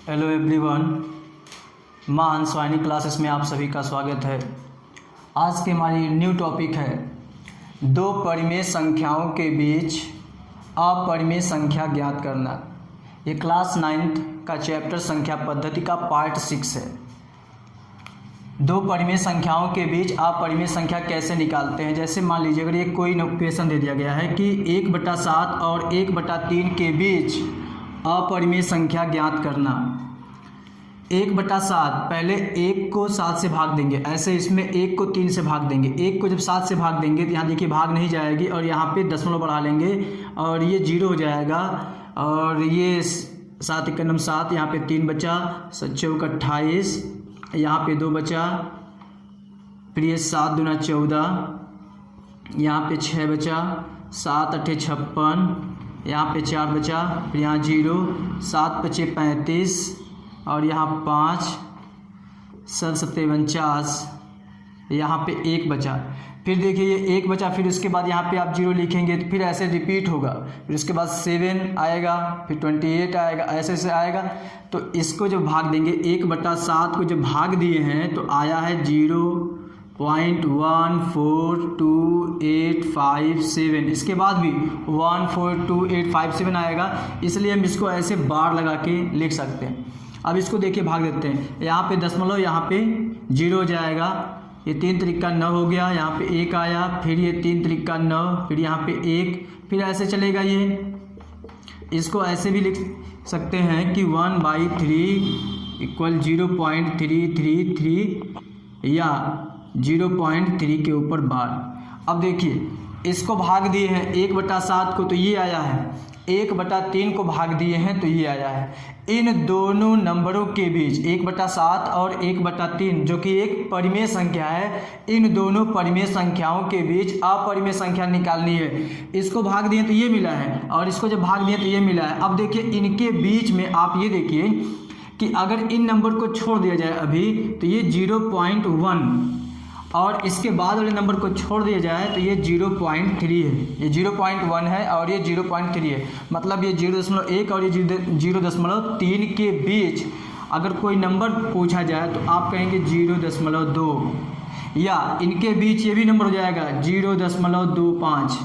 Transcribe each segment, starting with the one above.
Hello everyone, मां हंसवाहिनी classes में आप सभी का स्वागत है। आज की हमारी न्यू टॉपिक है दो परिमेय संख्याओं के बीच अपरिमेय संख्या ज्ञात करना। ये क्लास 9th का चैप्टर संख्या पद्धति का पार्ट 6 है। दो परिमेय संख्याओं के बीच अपरिमेय संख्या कैसे निकालते हैं। जैसे मान लीजिए अगर ये कोई क्वेश्चन दे दिया गया है कि 1/7 और 1/3 के बीच अपरिमेय संख्या ज्ञात करना। 1/7 पहले 1 को 7 से भाग देंगे, ऐसे इसमें 1 को 3 से भाग देंगे। 1 को जब 7 से भाग देंगे तो यहाँ देखिए भाग नहीं जाएगी और यहाँ पे दशमलव बढ़ा लेंगे और ये 0 हो जाएगा। और ये 7 × 7, यहाँ पे 3 बचा, 7 × 28, यहाँ पे 2 बचा, फिर ये 7 दूना 14, यहाँ पे 6 बचा, 7 × 8 = 56, यहाँ पे 4 बचा, फिर यहाँ 0, 7 × 5 = 35 और यहाँ 5, 7 × 7 = 49, यहाँ पे 1 बचा। फिर देखिए ये 1 बचा, फिर उसके बाद यहाँ पे आप 0 लिखेंगे तो फिर ऐसे रिपीट होगा। फिर उसके बाद 7 आएगा, फिर 28 आएगा, ऐसे ऐसे आएगा। तो इसको जब भाग देंगे 1/7 को जब भाग दिए हैं तो आया है 0.142857। इसके बाद भी 142857 आएगा, इसलिए हम इसको ऐसे बार लगा के लिख सकते हैं। अब इसको देखिए भाग देते हैं, यहाँ पे दशमलव, यहाँ पे 0 हो जाएगा। ये 3 त्रिका 9 हो गया, यहाँ पे 1 आया, फिर ये 3 त्रिका 9, फिर यहाँ पे 1, फिर ऐसे चलेगा। ये इसको ऐसे भी लिख सकते हैं कि 1/3 = 0.333 या 0.3 के ऊपर बार। अब देखिए इसको भाग दिए हैं 1/7 को तो ये आया है, 1/3 को भाग दिए हैं तो ये आया है। इन दोनों नंबरों के बीच 1/7 और 1/3 जो कि एक परिमेय संख्या है, इन दोनों परिमेय संख्याओं के बीच अपरिमेय संख्या निकालनी है। इसको भाग दिए तो ये मिला है और इसको जब भाग दिए तो ये मिला है। अब देखिए इनके बीच में आप ये देखिए कि अगर इन नंबर को छोड़ दिया जाए अभी तो ये 0.1 और इसके बाद वाले नंबर को छोड़ दिया जाए तो ये 0.3 है। ये 0.1 है और ये 0.3 है, मतलब ये 0.1 और ये 0.3 के बीच अगर कोई नंबर पूछा जाए तो आप कहेंगे 0.2, या इनके बीच ये भी नंबर हो जाएगा 0.25।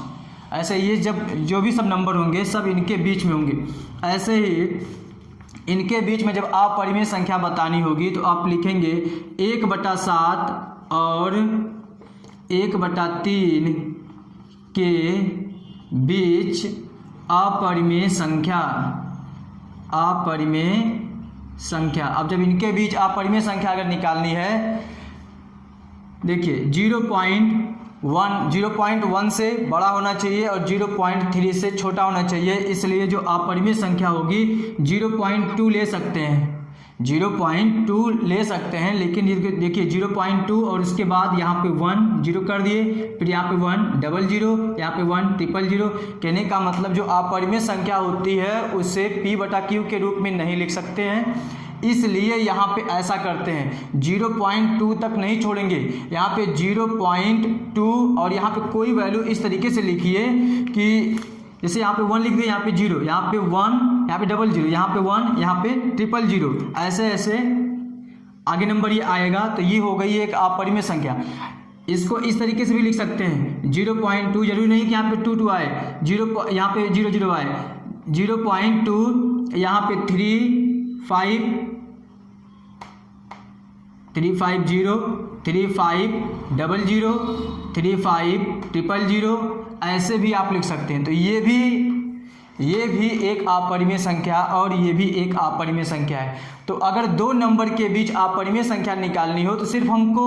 ऐसे ये जब जो भी सब नंबर होंगे सब इनके बीच में होंगे। ऐसे ही इनके बीच में जब अपरिमेय संख्या बतानी होगी तो आप लिखेंगे 1/7 और 1/3 के बीच अपरिमेय संख्या। अब जब इनके बीच अपरिमेय संख्या अगर निकालनी है, देखिए 0.1 से बड़ा होना चाहिए और 0.3 से छोटा होना चाहिए। इसलिए जो अपरिमेय संख्या होगी 0.2 ले सकते हैं, 0.2 ले सकते हैं। लेकिन ये देखिए 0.2 और उसके बाद यहाँ पे 1 0 कर दिए, फिर यहाँ पे 1 00, यहाँ पे 1 000। कहने का मतलब जो अपरिमेय संख्या होती है उसे P/Q के रूप में नहीं लिख सकते हैं, इसलिए यहाँ पे ऐसा करते हैं 0.2 तक नहीं छोड़ेंगे। यहाँ पे 0.2 और यहाँ पे कोई वैल्यू इस तरीके से लिखिए कि जैसे यहाँ पे 1 लिख दिए, यहाँ पे 0, यहाँ पे 1, यहाँ पे 00, यहाँ पे 1, यहाँ पे 000, ऐसे ऐसे आगे नंबर ये आएगा। तो ये हो गई एक अपरिमेय संख्या। इसको इस तरीके से भी लिख सकते हैं 0.2, जरूरी नहीं कि यहाँ पे 2 आए, 0 यहाँ पे 00 आए, 0.2, यहाँ पे 35 0, 35 00, 35 000, ऐसे भी आप लिख सकते हैं। तो ये भी एक अपरिमेय संख्या और ये भी एक अपरिमेय संख्या है। तो अगर दो नंबर के बीच अपरिमेय संख्या निकालनी हो तो सिर्फ हमको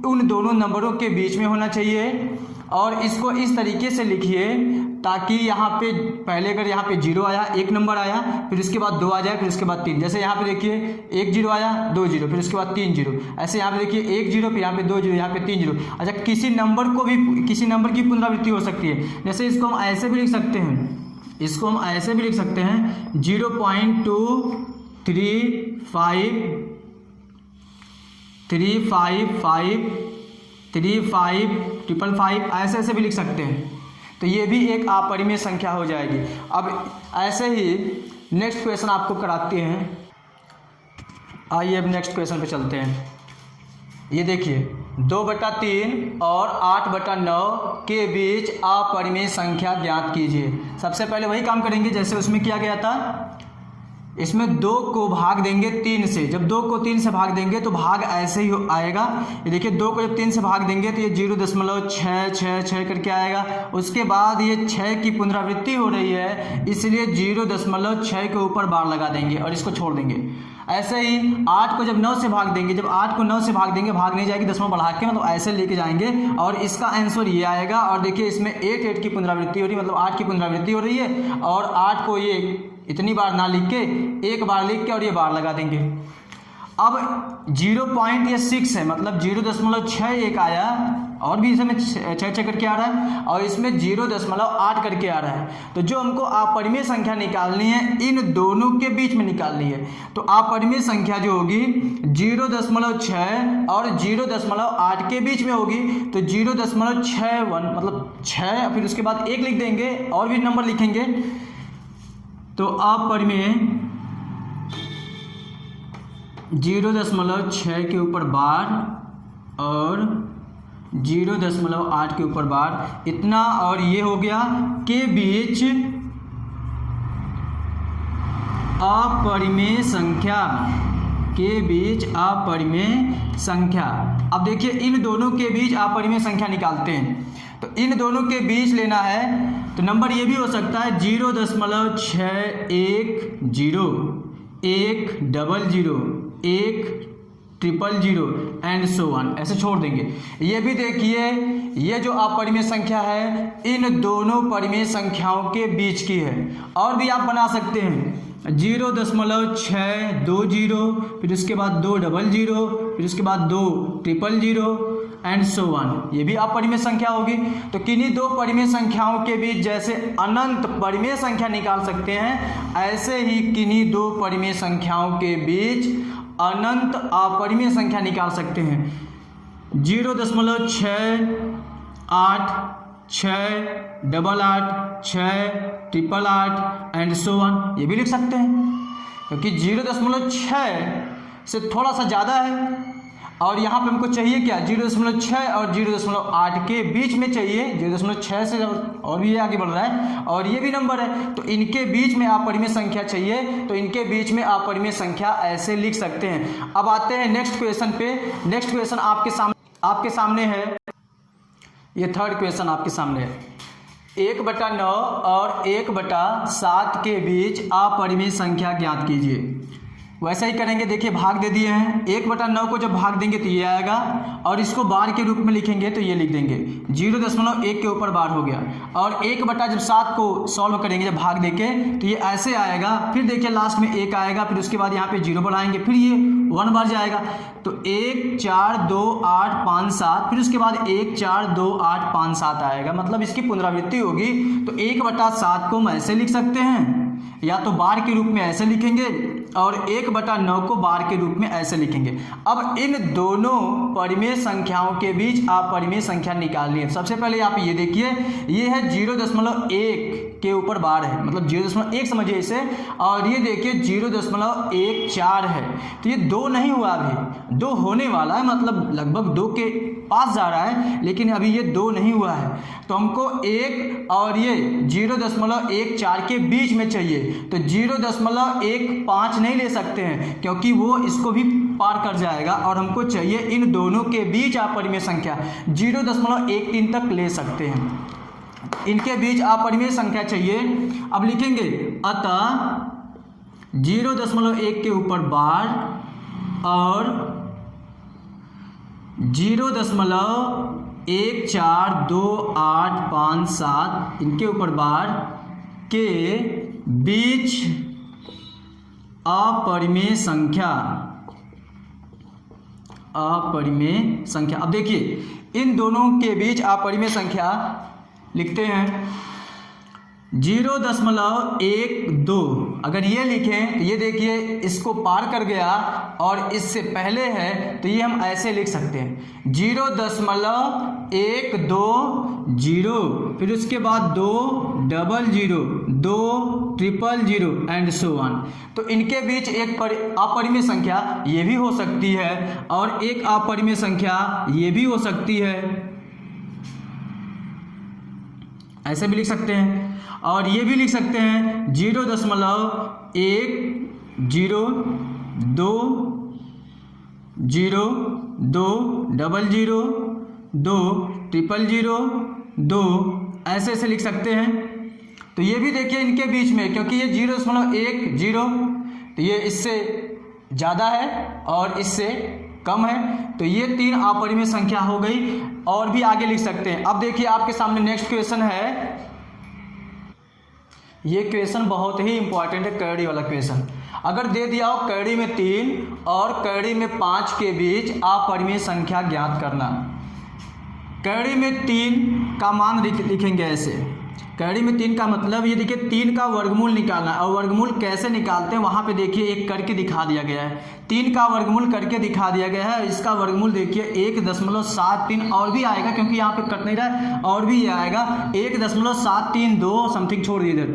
उन दोनों नंबरों के बीच में होना चाहिए। और इसको इस तरीके से लिखिए ताकि यहाँ पे पहले अगर यहाँ पे 0 आया, एक नंबर आया, फिर उसके बाद 2 आ जाए, फिर उसके बाद 3। जैसे यहाँ पे देखिए 1 0 आया, 2 0, फिर उसके बाद 3 0। ऐसे यहाँ पे देखिए 1 0, फिर यहाँ पे 2 0, यहाँ पे 3 0। अच्छा, किसी नंबर की पुनरावृत्ति हो सकती है। जैसे इसको हम ऐसे भी लिख सकते हैं, 0.235 ऐसे ऐसे भी लिख सकते हैं। तो ये भी एक अपरिमेय संख्या हो जाएगी। अब ऐसे ही नेक्स्ट क्वेश्चन आपको कराते हैं। आइए अब नेक्स्ट क्वेश्चन पे चलते हैं। ये देखिए 2/3 और 8/9 के बीच अपरिमेय संख्या ज्ञात कीजिए। सबसे पहले वही काम करेंगे जैसे उसमें किया गया था। इसमें 2 को भाग देंगे 3 से। जब 2 को 3 से भाग देंगे तो भाग ऐसे ही आएगा। ये देखिए 2 को जब 3 से भाग देंगे तो ये 0.666 करके आएगा। उसके बाद ये 6 की पुनरावृत्ति हो रही है, इसलिए 0.6 के ऊपर बार लगा देंगे और इसको छोड़ देंगे। ऐसे ही 8 को जब 9 से भाग देंगे, जब 8 को 9 से भाग देंगे, भाग नहीं जाएगी, दशमलव बढ़ा के मतलब ऐसे लेके जाएंगे और इसका आंसर ये आएगा। और देखिए इसमें 8 की पुनरावृत्ति हो रही है, मतलब 8 की पुनरावृत्ति हो रही है और 8 को ये इतनी बार ना लिख के एक बार लिख के और ये बार लगा देंगे। अब 0.6 है, मतलब 0.61 आया और भी इसमें 6 करके आ रहा है और इसमें 0.8 करके आ रहा है। तो जो हमको अपरिमेय संख्या निकालनी है इन दोनों के बीच में निकालनी है। तो अपरिमेय संख्या जो होगी 0.6 और 0.8 के बीच में होगी। तो 0.61 मतलब 6, फिर उसके बाद 1 लिख देंगे और भी नंबर लिखेंगे। तो अपरिमेय 0.6 के ऊपर बार और 0.8 के ऊपर बार, इतना और ये हो गया के बीच अपरिमेय संख्या, के बीच अपरिमेय संख्या। अब देखिए इन दोनों के बीच अपरिमेय संख्या निकालते हैं। तो इन दोनों के बीच लेना है तो नंबर ये भी हो सकता है 0.610 100 100 एंड सो ऑन, ऐसे छोड़ देंगे। ये भी देखिए ये जो अपरिमेय संख्या है इन दोनों परिमेय संख्याओं के बीच की है। और भी आप बना सकते हैं 0.620, फिर उसके बाद 200, फिर उसके बाद 200 एंड सो ऑन, ये भी अपरिमेय संख्या होगी। तो किन्हीं दो परिमेय संख्याओं के बीच जैसे अनंत परिमेय संख्या निकाल सकते हैं, ऐसे ही किन्हीं दो परिमेय संख्याओं के बीच अनंत अपरिमेय संख्या निकाल सकते हैं। 0.6 8 6 88 6 888 एंड सो ऑन, ये भी लिख सकते हैं क्योंकि 0.6 से थोड़ा सा ज़्यादा है और यहाँ पे हमको चाहिए क्या 0.6 और 0.8 के बीच में चाहिए। 0.6 से और भी आगे बढ़ रहा है और ये भी नंबर है, तो इनके बीच में अपरिमेय संख्या चाहिए। तो इनके बीच में अपरिमेय संख्या ऐसे लिख सकते हैं। अब आते हैं नेक्स्ट क्वेश्चन पे। नेक्स्ट क्वेश्चन आपके सामने है, ये थर्ड क्वेश्चन आपके सामने है। 1/9 और 1/7 के बीच अपरिमेय संख्या ज्ञात कीजिए। वैसा ही करेंगे, देखिए भाग दे दिए हैं। 1/9 को जब भाग देंगे तो ये आएगा और इसको बार के रूप में लिखेंगे तो ये लिख देंगे 0.1 के ऊपर बार हो गया। और 1/7 को सॉल्व करेंगे जब भाग देके तो ये ऐसे आएगा। फिर देखिए लास्ट में 1 आएगा, फिर उसके बाद यहाँ पे 0 बढ़ाएंगे, फिर ये 1 बार जाएगा। तो 1 4 2 8 5 7, फिर उसके बाद 1 4 2 8 5 7 आएगा, मतलब इसकी पुनरावृत्ति होगी। तो 1/7 को हम ऐसे लिख सकते हैं, या तो बार के रूप में ऐसे लिखेंगे और 1/9 को बार के रूप में ऐसे लिखेंगे। अब इन दोनों परिमेय संख्याओं के बीच अपरिमेय संख्या निकालनी है। सबसे पहले आप ये देखिए, ये है 0.1 के ऊपर बार है, मतलब 0.1 समझिए इसे। और ये देखिए 0.14 है, तो ये 2 नहीं हुआ, अभी 2 होने वाला है, मतलब लगभग 2 के पास जा रहा है, लेकिन अभी ये 2 नहीं हुआ है। तो हमको 1 और ये 0.14 के बीच में चाहिए। तो 0.15 नहीं ले सकते हैं क्योंकि वो इसको भी पार कर जाएगा और हमको चाहिए इन दोनों के बीच अपरिमेय संख्या। 0.13 तक ले सकते हैं, इनके बीच अपरिमेय संख्या चाहिए। अब लिखेंगे अतः 0.1 के ऊपर बार और 0.142857 इनके ऊपर बार के बीच अपरिमेय संख्या, अपरिमेय संख्या। अब देखिए इन दोनों के बीच अपरिमेय संख्या लिखते हैं 0.12। अगर ये लिखें तो ये देखिए इसको पार कर गया और इससे पहले है तो ये हम ऐसे लिख सकते हैं 0.120, फिर उसके बाद 200, 2 000 एंड सो ऑन। तो इनके बीच एक अपरिमेय संख्या ये भी हो सकती है और एक अपरिमेय संख्या ये भी हो सकती है, ऐसे भी लिख सकते हैं। और ये भी लिख सकते हैं 0.1 0 2 0 2 00 2 000 2, ऐसे ऐसे लिख सकते हैं। तो ये भी देखिए इनके बीच में, क्योंकि ये 0.1 0, तो ये इससे ज़्यादा है और इससे कम है, तो ये 3 अपरिमेय संख्या हो गई। और भी आगे लिख सकते हैं। अब देखिए आपके सामने नेक्स्ट क्वेश्चन है। ये क्वेश्चन बहुत ही इंपॉर्टेंट है, कैडी वाला क्वेश्चन। अगर दे दिया हो कैडी में 3 और कैडी में 5 के बीच अपरिमेय संख्या ज्ञात करना। कैडी में 3 का मान लिखेंगे ऐसे। कैडी में 3 का मतलब ये देखिए 3 का वर्गमूल निकालना है। और वर्गमूल कैसे निकालते हैं वहाँ पे देखिए एक करके दिखा दिया गया है। 3 का वर्गमूल करके दिखा दिया गया है। इसका वर्गमूल देखिए 1.73 और भी आएगा, क्योंकि यहाँ पे कट नहीं रहा है, और भी ये आएगा 1.732 समथिंग छोड़ दिए इधर।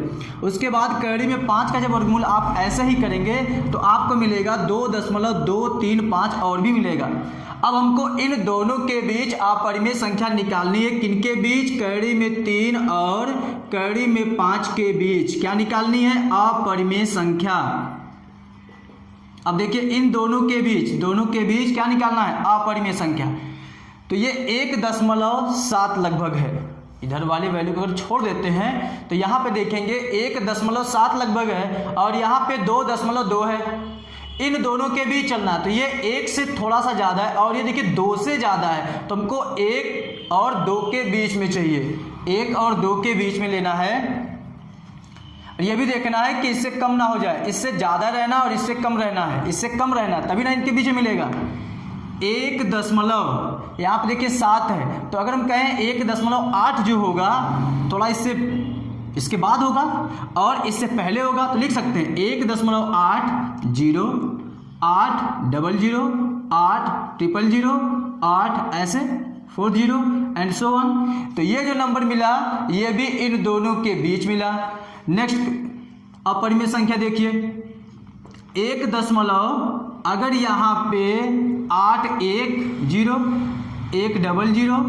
उसके बाद कैडी में 5 का जब वर्गमूल आप ऐसे ही करेंगे तो आपको मिलेगा 2.235 और भी मिलेगा। अब हमको इन दोनों के बीच अपरिमेय संख्या निकालनी है। किनके बीच? कैडी में 3 और कैडी में 5 के बीच क्या निकालनी है? अपरिमेय संख्या। अब देखिए इन दोनों के बीच क्या निकालना है? अपरिमेय संख्या। तो ये 1.7 लगभग है। इधर वाली वैल्यू को अगर छोड़ देते हैं तो यहाँ पे देखेंगे 1.7 लगभग है और यहाँ पे 2.2 है। इन दोनों के बीच चलना है, तो ये 1 से थोड़ा सा ज़्यादा है और ये देखिए 2 से ज़्यादा है, तो हमको 1 और 2 के बीच में चाहिए। 1 और 2 के बीच में लेना है। ये भी देखना है कि इससे कम ना हो जाए, इससे ज़्यादा रहना और इससे कम रहना है, इससे कम रहना तभी ना इनके बीच में मिलेगा। 1 यहाँ पे देखिए 7 है, तो अगर हम कहें 1.8 जो होगा थोड़ा इसके बाद होगा और इससे पहले होगा, तो लिख सकते हैं 1.8 0 8 00 8 000 8 ऐसे 40 एंड सो ऑन। तो ये जो नंबर मिला ये भी इन दोनों के बीच मिला। नेक्स्ट अपरिमेय संख्या देखिए 1 अगर यहाँ पे 8 1 0 1 00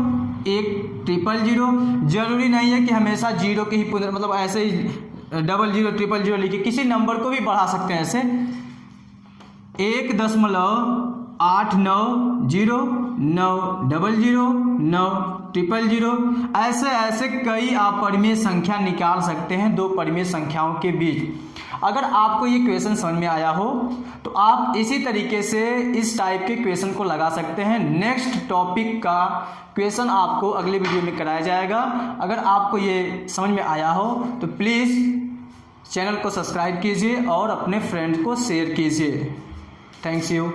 1 000, जरूरी नहीं है कि हमेशा 0 के ही मतलब ऐसे ही 00 000 लिखिए, किसी नंबर को भी बढ़ा सकते हैं ऐसे। 1.8 9 0 9 00 9 000 ऐसे कई अपरिमेय संख्या निकाल सकते हैं दो परिमेय संख्याओं के बीच। अगर आपको ये क्वेश्चन समझ में आया हो तो आप इसी तरीके से इस टाइप के क्वेश्चन को लगा सकते हैं। नेक्स्ट टॉपिक का क्वेश्चन आपको अगले वीडियो में कराया जाएगा। अगर आपको ये समझ में आया हो तो प्लीज़ चैनल को सब्सक्राइब कीजिए और अपने फ्रेंड को शेयर कीजिए। Thanks you.